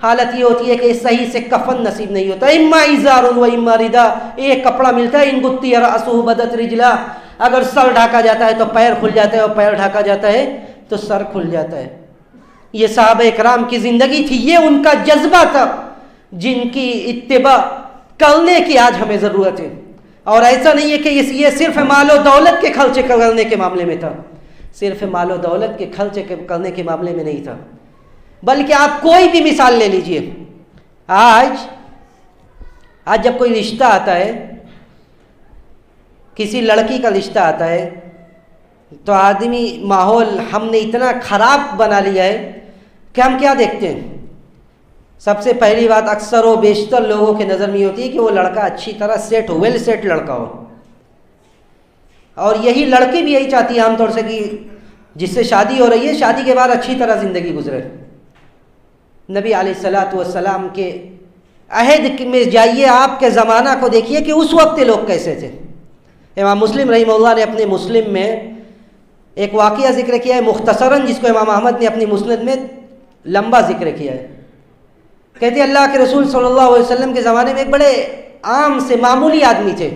حالت یہ ہوتی ہے کہ صحیح سے کفن نصیب نہیں ہوتا، اما ازار و اما ردا، ایک کپڑا ملتا ہے، ان گتی رأسہ بدت رجلا، اگر سر ڈھاکا جاتا ہے تو پیر کھل جاتا ہے، اور پیر ڈھاکا جاتا ہے تو سر کھل جاتا ہے۔ یہ صحابہ اکرام کی زندگی تھی، یہ ان کا جذبہ تھا جن کی اتباع کرنے کی آج ہمیں ضرورت ہے۔ اور ایسا نہیں ہے کہ یہ صرف مال و دولت کے خرچے کرنے کے معاملے میں تھا، صرف مال و دولت کے خرچے کرنے کے معاملے میں نہیں تھا، بلکہ آپ کوئی بھی مثال لے لیجئے۔ آج جب کوئی رشتہ آتا ہے، کسی لڑکی کا رشتہ آتا ہے، تو آدمی ماحول ہم نے اتنا خراب بنا لیا ہے کہ ہم کیا دیکھتے ہیں؟ سب سے پہلی بات اکثر و بیشتر لوگوں کے نظر میں ہوتی ہے کہ وہ لڑکا اچھی طرح سیٹ ہو، ویل سیٹ لڑکا ہو، اور یہی لڑکی بھی یہی چاہتی ہے عام طور سے کہ جس سے شادی ہو رہی ہے، شادی کے بعد اچھی طرح زندگی گزرے۔ نبی علیہ السلام کے عہد میں جائیے، آپ کے زمانہ کو دیکھیے کہ اس وقت لوگ کیسے تھے۔ امام مسلم رحمہ اللہ نے اپنے مسلم میں ایک واقعہ ذکر کیا ہے مختصراً، جس کو امام احمد نے اپنی مسند میں لمبا ذکر کیا ہے۔ کہتے ہیں اللہ کے رسول صلی اللہ علیہ وسلم کے زمانے میں ایک بڑے عام سے معمولی آدمی تھے،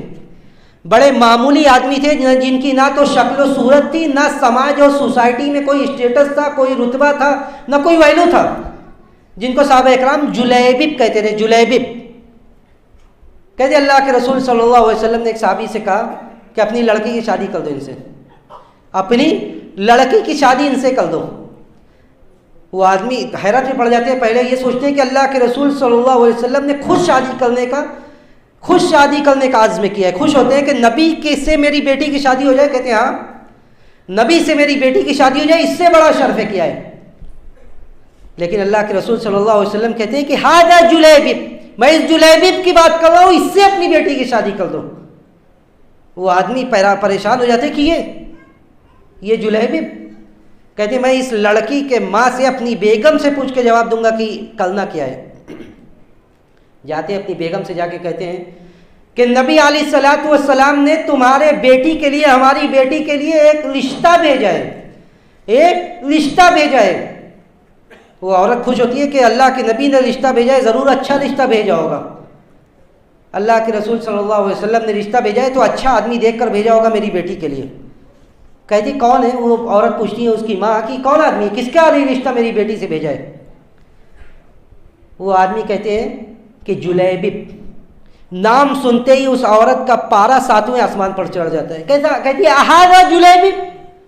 بڑے معمولی آدمی تھے جن کی نہ تو شکل و صورت تھی، نہ سماج اور سوسائٹی میں کوئی اسٹیٹس تھا، کوئی رتبہ تھا، نہ کوئی ویلو تھا، جن کو صحابہ اکرام جلیبب کہتے تھے، جلیبب۔ کہتے اللہ کے رسول صلی اللہ علیہ وسلم نے ایک صحابی سے کہا کہ اپنی لڑکی کی شادی کر دو ان سے، اپنی لڑکی کی شادی ان سے کر دو۔ وہ آدمی حیرت میں پڑ جاتے ہیں، پہلے یہ سوچتے ہیں کہ اللہ کے رسول صلی اللہ علیہ وسلم نے خود شادی کرنے کا عزم کیا ہے، خوش ہوتے ہیں کہ نبی سے میری بیٹی کی شادی ہو جائے۔ کہتے ہیں ہاں، نبی سے میری بیٹی کی شادی ہو جائے، اس سے بڑا شرف کیا ہے؟ لیکن اللہ کے رسول صلی اللہ علیہ وسلم کہتے ہیں کہ ہذا جلیبب، میں اس جلیبب کی بات کر رہا ہوں، اس سے اپنی بیٹی کی شادی کر دو۔ وہ آدمی پریشان ہو جاتے ہیں کہ یہ جلیبب۔ کہتے ہیں میں اس لڑکی کے ماں سے اپنی بیگم سے پوچھ کے جواب دوں گا کہ کرنا کیا ہے۔ جاتے ہیں اپنی بیگم سے، جا کے کہتے ہیں کہ نبی علیہ السلام نے تمہارے بیٹی کے لیے، ہماری بیٹی کے لیے ایک رشتہ بھیجا ہے، ایک رشتہ بھیجا ہے۔ وہ عورت خوش ہوتی ہے کہ اللہ کے نبی نے رشتہ بھیجا ہے، ضرور اچھا رشتہ بھیجا ہوگا۔ اللہ کے رسول صلی اللہ علیہ وسلم نے رشتہ بھیجا ہے تو اچھا آدمی دیکھ کر بھیجا ہوگا میری بیٹی کے لیے۔ کہتی کون ہے؟ وہ عورت پوچھتی ہے اس کی ماں کی کون آدمی، کس کا رشتہ میری بیٹی سے بھیجا ہے؟ وہ آدمی کہتے ہیں کہ جلیبب۔ نام سنتے ہی اس عورت کا پارا 7ویں آسمان پر چڑھ جاتا ہے۔ کہتی ہے اہذا جلیبب،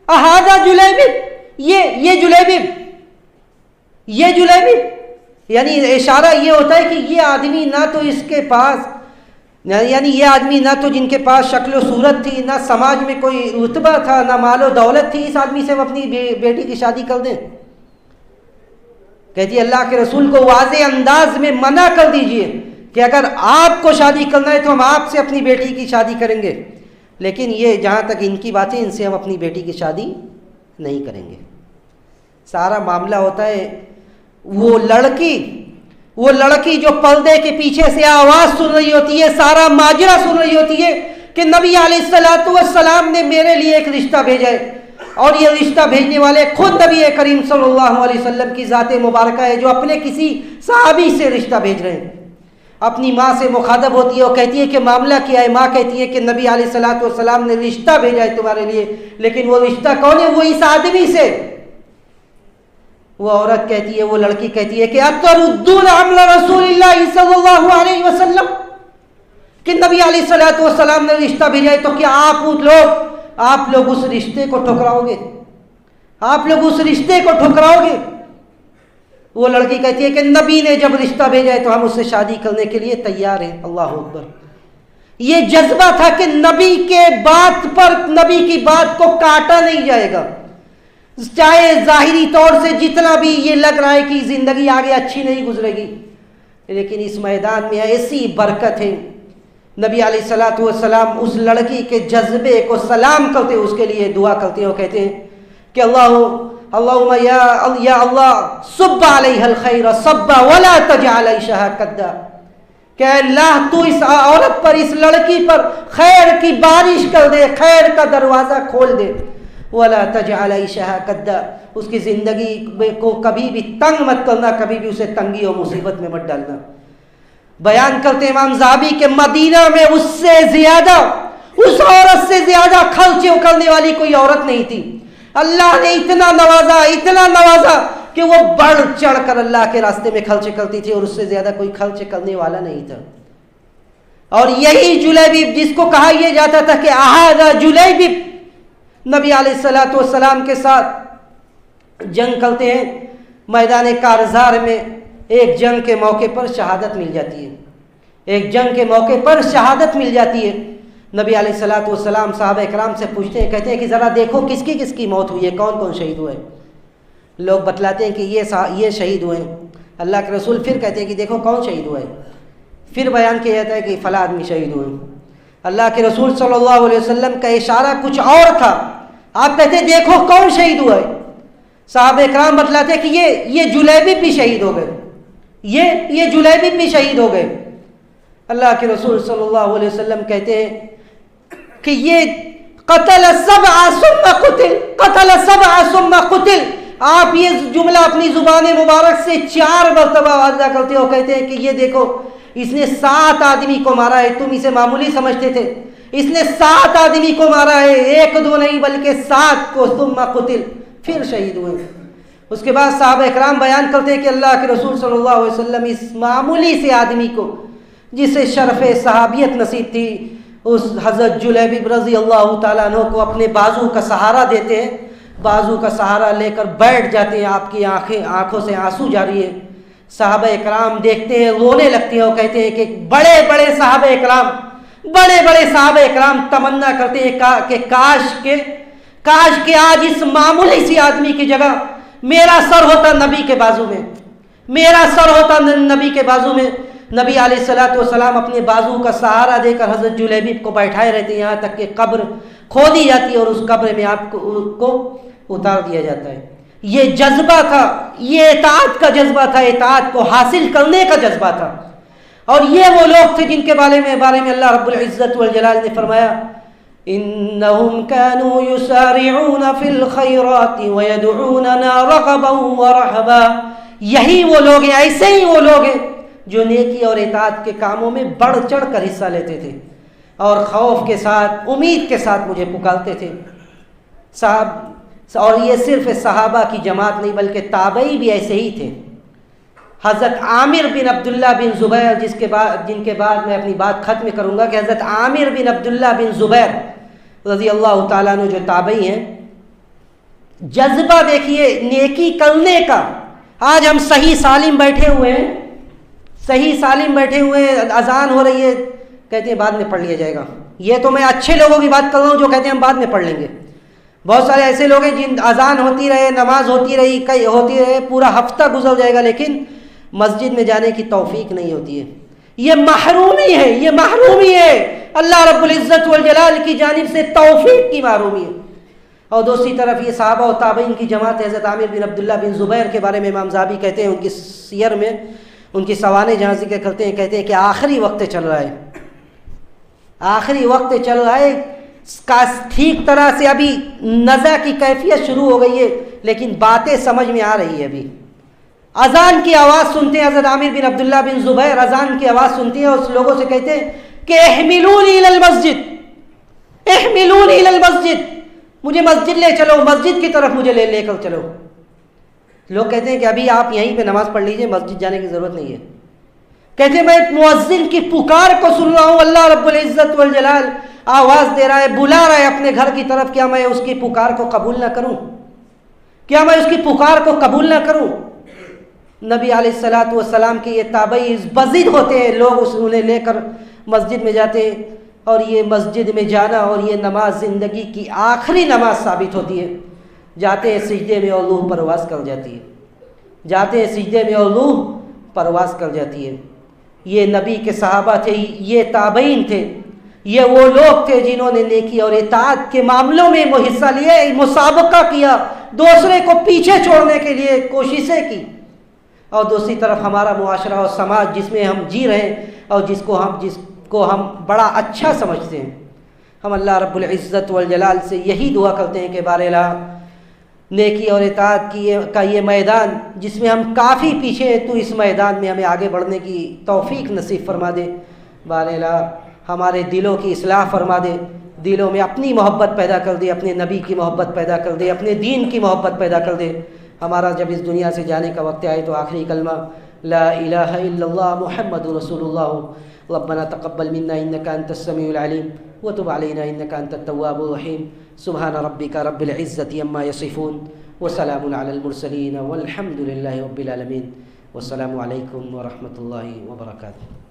اہذا جلیبب، یہ جلیبب، یہ جلیبب۔ یعنی اشارہ یہ ہوتا ہے کہ یہ آدمی نہ تو اس کے پاس، یعنی یہ آدمی نہ تو جن کے پاس شکل و صورت تھی، نہ سماج میں کوئی رتبہ تھا، نہ مال و دولت تھی، اس آدمی سے وہ اپنی بیٹی کی شادی کر دیں۔ کہتی ہے اللہ کے رسول کو واضح انداز میں منع کر دیجئے کہ اگر آپ کو شادی کرنا ہے تو ہم آپ سے اپنی بیٹی کی شادی کریں گے، لیکن یہ جہاں تک ان کی باتیں، ان سے ہم اپنی بیٹی کی شادی نہیں کریں گے۔ سارا معاملہ ہوتا ہے وہ لڑکی جو پردے کے پیچھے سے آواز سن رہی ہوتی ہے، سارا ماجرا سن رہی ہوتی ہے کہ نبی علیہ السلام نے میرے لیے ایک رشتہ بھیجا ہے، اور یہ رشتہ بھیجنے والے خود نبی کریم صلی اللہ علیہ وسلم کی ذات مبارکہ ہے، جو اپنے کسی صحابی سے رشتہ بھیج رہے ہیں۔ اپنی ماں سے مخاطب ہوتی ہے اور کہتی ہے کہ معاملہ کیا ہے؟ ماں کہتی ہے کہ نبی علیہ السلام نے رشتہ بھیجا ہے تمہارے لیے، لیکن وہ رشتہ کون ہے؟ وہ اس آدمی سے۔ وہ عورت کہتی ہے، وہ لڑکی کہتی ہے کہ اتردون عمل رسول اللہ صلی اللہ علیہ وسلم، کہ نبی علیہ السلام نے رشتہ بھیجا ہے تو کیا آپ لوگ اس رشتے کو ٹھکراؤ گے؟ آپ لوگ اس رشتے کو ٹھکراؤ گے؟ وہ لڑکی کہتی ہے کہ نبی نے جب رشتہ بھیجا ہے تو ہم اس سے شادی کرنے کے لیے تیار ہیں۔ اللہ اکبر۔ یہ جذبہ تھا کہ نبی کے بات پر، نبی کی بات کو کاٹا نہیں جائے گا، چاہے ظاہری طور سے جتنا بھی یہ لگ رہا ہے کہ زندگی آگے اچھی نہیں گزرے گی، لیکن اس میدان میں ایسی برکت ہے۔ نبی علیہ السلام اس لڑکی کے جذبے کو سلام کرتے، اس کے لیے دعا کرتے اور کہتے ہیں کہ اللہم یا اللہ صب علیہ الخیر صبا ولا تجعل عیشھا کدا، کہ اللہ تو اس عورت پر، اس لڑکی پر خیر کی بارش کر دے، خیر کا دروازہ کھول دے، ولا تجعل عيشها كدا، اس کی زندگی کو کبھی بھی تنگ مت کرنا، کبھی بھی اسے تنگی اور مصیبت میں مت ڈالنا۔ بیان کرتے امام ذہبی کہ مدینہ میں اس سے زیادہ، اس عورت سے زیادہ خرچے کرنے والی کوئی عورت نہیں تھی۔ اللہ نے اتنا نوازا کہ وہ بڑھ چڑھ کر اللہ کے راستے میں خرچ کرتی تھی، اور اس سے زیادہ کوئی خرچ کرنے والا نہیں تھا۔ اور یہی جلیبیب جس کو کہا یہ جاتا تھا کہ احاذا جلیبیب، نبی علیہ الصلوۃ والسلام کے ساتھ جنگ کرتے ہیں، میدان کارزار میں ایک جنگ کے موقع پر شہادت مل جاتی ہے، ایک جنگ کے موقع پر شہادت مل جاتی ہے۔ نبی علیہ الصلوۃ والسلام صحابہ اکرام سے پوچھتے ہیں، کہتے ہیں کہ ذرا دیکھو کس کی موت ہوئی ہے، کون کون شہید ہوئے؟ لوگ بتلاتے ہیں کہ یہ شہید ہوئے ہیں۔ اللہ کے رسول پھر کہتے ہیں کہ دیکھو کون شہید ہوئے، پھر بیان کیا جاتا ہے کہ فلاں آدمی شہید ہوئے۔ اللہ کے رسول صلی اللہ علیہ وسلم کا اشارہ کچھ اور تھا، آپ کہتے ہیں دیکھو کون شہید ہوا ہے۔ صحابہ اکرام بتلاتے ہیں کہ یہ جلیبیب بھی شہید ہو گئے، یہ جلیبیب بھی شہید ہو گئے۔ اللہ کے رسول صلی اللہ علیہ وسلم کہتے ہیں کہ یہ قتل سبع ثم قتل۔ آپ یہ جملہ اپنی زبان مبارک سے 4 مرتبہ واضح کرتے ہو، کہتے ہیں کہ یہ دیکھو اس نے 7 آدمی کو مارا ہے، تم اسے معمولی سمجھتے تھے، اس نے 7 آدمی کو مارا ہے، 1 2 نہیں بلکہ 7 کو، ثم قتل، پھر شہید ہوئے۔ اس کے بعد صحابہ اکرام بیان کرتے ہیں کہ اللہ کے رسول صلی اللہ علیہ وسلم اس معمولی سے آدمی کو جسے شرف صحابیت نصیب تھی، اس حضرت جلیبیب رضی اللہ تعالیٰ عنہ کو اپنے بازو کا سہارا دیتے ہیں، بازو کا سہارا لے کر بیٹھ جاتے ہیں، آپ کی آنکھوں سے آنسو جاری ہے۔ صحابہ اکرام دیکھتے ہیں، رونے لگتے ہیں اور کہتے ہیں کہ بڑے بڑے صحابہ اکرام تمنا کرتے ہیں کہ کاش کہ آج اس معمولی سی آدمی کی جگہ میرا سر ہوتا نبی کے بازو میں، میرا سر ہوتا نبی کے بازو میں۔ نبی علیہ الصلوۃ والسلام اپنے بازو کا سہارا دے کر حضرت جلیبیب کو بیٹھائے رہتے ہیں، یہاں تک کہ قبر کھودی جاتی ہے اور اس قبر میں آپ کو اتار دیا جاتا ہے۔ یہ جذبہ تھا، یہ اطاعت کا جذبہ تھا، اطاعت کو حاصل کرنے کا جذبہ تھا۔ اور یہ وہ لوگ تھے جن کے بارے میں اللہ رب العزت والجلال نے فرمایا انہم کانوا یسارعون فی الخیرات ویدعوننا رغبا ورہبا۔ یہی وہ لوگ ہیں، ایسے ہی وہ لوگ ہیں جو نیکی اور اطاعت کے کاموں میں بڑھ چڑھ کر حصہ لیتے تھے اور خوف کے ساتھ، امید کے ساتھ مجھے پکارتے تھے۔ اور یہ صرف صحابہ کی جماعت نہیں بلکہ تابعی بھی ایسے ہی تھے۔ حضرت عامر بن عبداللہ بن زبیر جن کے بعد میں اپنی بات ختم کروں گا، کہ حضرت عامر بن عبداللہ بن زبیر رضی اللہ تعالیٰ عنہ جو تابعی ہیں، جذبہ دیکھیے نیکی کرنے کا۔ آج ہم صحیح سالم بیٹھے ہوئے ہیں، اذان ہو رہی ہے، کہتے ہیں بعد میں پڑھ لیا جائے گا۔ یہ تو میں اچھے لوگوں کی بات کر رہا ہوں جو کہتے ہیں ہم بعد میں پڑھ لیں گے۔ بہت سارے ایسے لوگ ہیں جن اذان ہوتی رہے، نماز ہوتی رہے، پورا ہفتہ گزر جائے گا لیکن مسجد میں جانے کی توفیق نہیں ہوتی ہے۔ یہ محرومی ہے، اللہ رب العزت والجلال کی جانب سے توفیق کی محرومی ہے۔ اور دوسری طرف یہ صحابہ و تابعین کی جماعت حضرت عامر بن عبداللہ بن زبیر کے بارے میں امام ذہبی کہتے ہیں، ان کی سیر میں ان کی سوانح جہاں ذکر کرتے ہیں، کہتے ہیں کہ آخری وقت چل رہا ہے، ٹھیک طرح سے ابھی نزع کی کیفیت شروع ہو گئی ہے لیکن باتیں سمجھ میں آ رہی ہے۔ ابھی اذان کی آواز سنتے ہیں، حضرت عامر بن عبداللہ بن زبیر اذان کی آواز سنتے ہیں اور اس لوگوں سے کہتے ہیں کہ احملونی الی المسجد، مجھے مسجد لے چلو، مسجد کی طرف مجھے لے کر چلو۔ لوگ کہتے ہیں کہ ابھی آپ یہیں پہ نماز پڑھ لیجئے، مسجد جانے کی ضرورت نہیں ہے۔ کہتے ہیں میں مؤذن کی پکار کو سن رہا ہوں، اللہ رب العزت والجلال آواز دے رہا ہے، بلا رہا ہے اپنے گھر کی طرف، کیا میں اس کی پکار کو قبول نہ کروں؟ نبی علیہ الصلوۃ والسلام کے یہ تابعی بزد ہوتے ہیں، لوگ انہیں لے کر مسجد میں جاتے ہیں اور یہ مسجد میں جانا اور یہ نماز زندگی کی آخری نماز ثابت ہوتی ہے۔ جاتے ہیں سجدے میں اور روح پرواز کر جاتی ہے، یہ نبی کے صحابہ تھے، یہ تابعین تھے، یہ وہ لوگ تھے جنہوں نے نیکی اور اطاعت کے معاملوں میں حصہ لیا، مسابقہ کیا، دوسرے کو پیچھے چھوڑنے کے لیے کوششیں کی۔ اور دوسری طرف ہمارا معاشرہ اور سماج جس میں ہم جی رہے ہیں اور جس کو ہم بڑا اچھا سمجھتے ہیں، ہم اللہ رب العزت والجلال سے یہی دعا کرتے ہیں کہ بارہلا نیکی اور اطاعت کا یہ میدان جس میں ہم کافی پیچھے ہیں، تو اس میدان میں ہمیں آگے بڑھنے کی توفیق نصیب فرما دے۔ بارہلا ہمارے دلوں کی اصلاح فرما دے، دلوں میں اپنی محبت پیدا کر دے، اپنے نبی کی محبت پیدا کر دے، اپنے دین کی محبت پیدا کر دے۔ ہمارا جب اس دنیا سے جانے کا وقت آئے تو آخری کلمہ لا الہ الا اللہ محمد رسول اللہ، ربنا تقبل منا انک انت السمیع العلیم وتب علینا انک انت التواب الرحیم، سبحان ربک رب العزۃ عما یصفون وسلام علی المرسلین والحمد للہ رب العالمین، والسلام علیکم ورحمۃ اللہ وبرکاتہ۔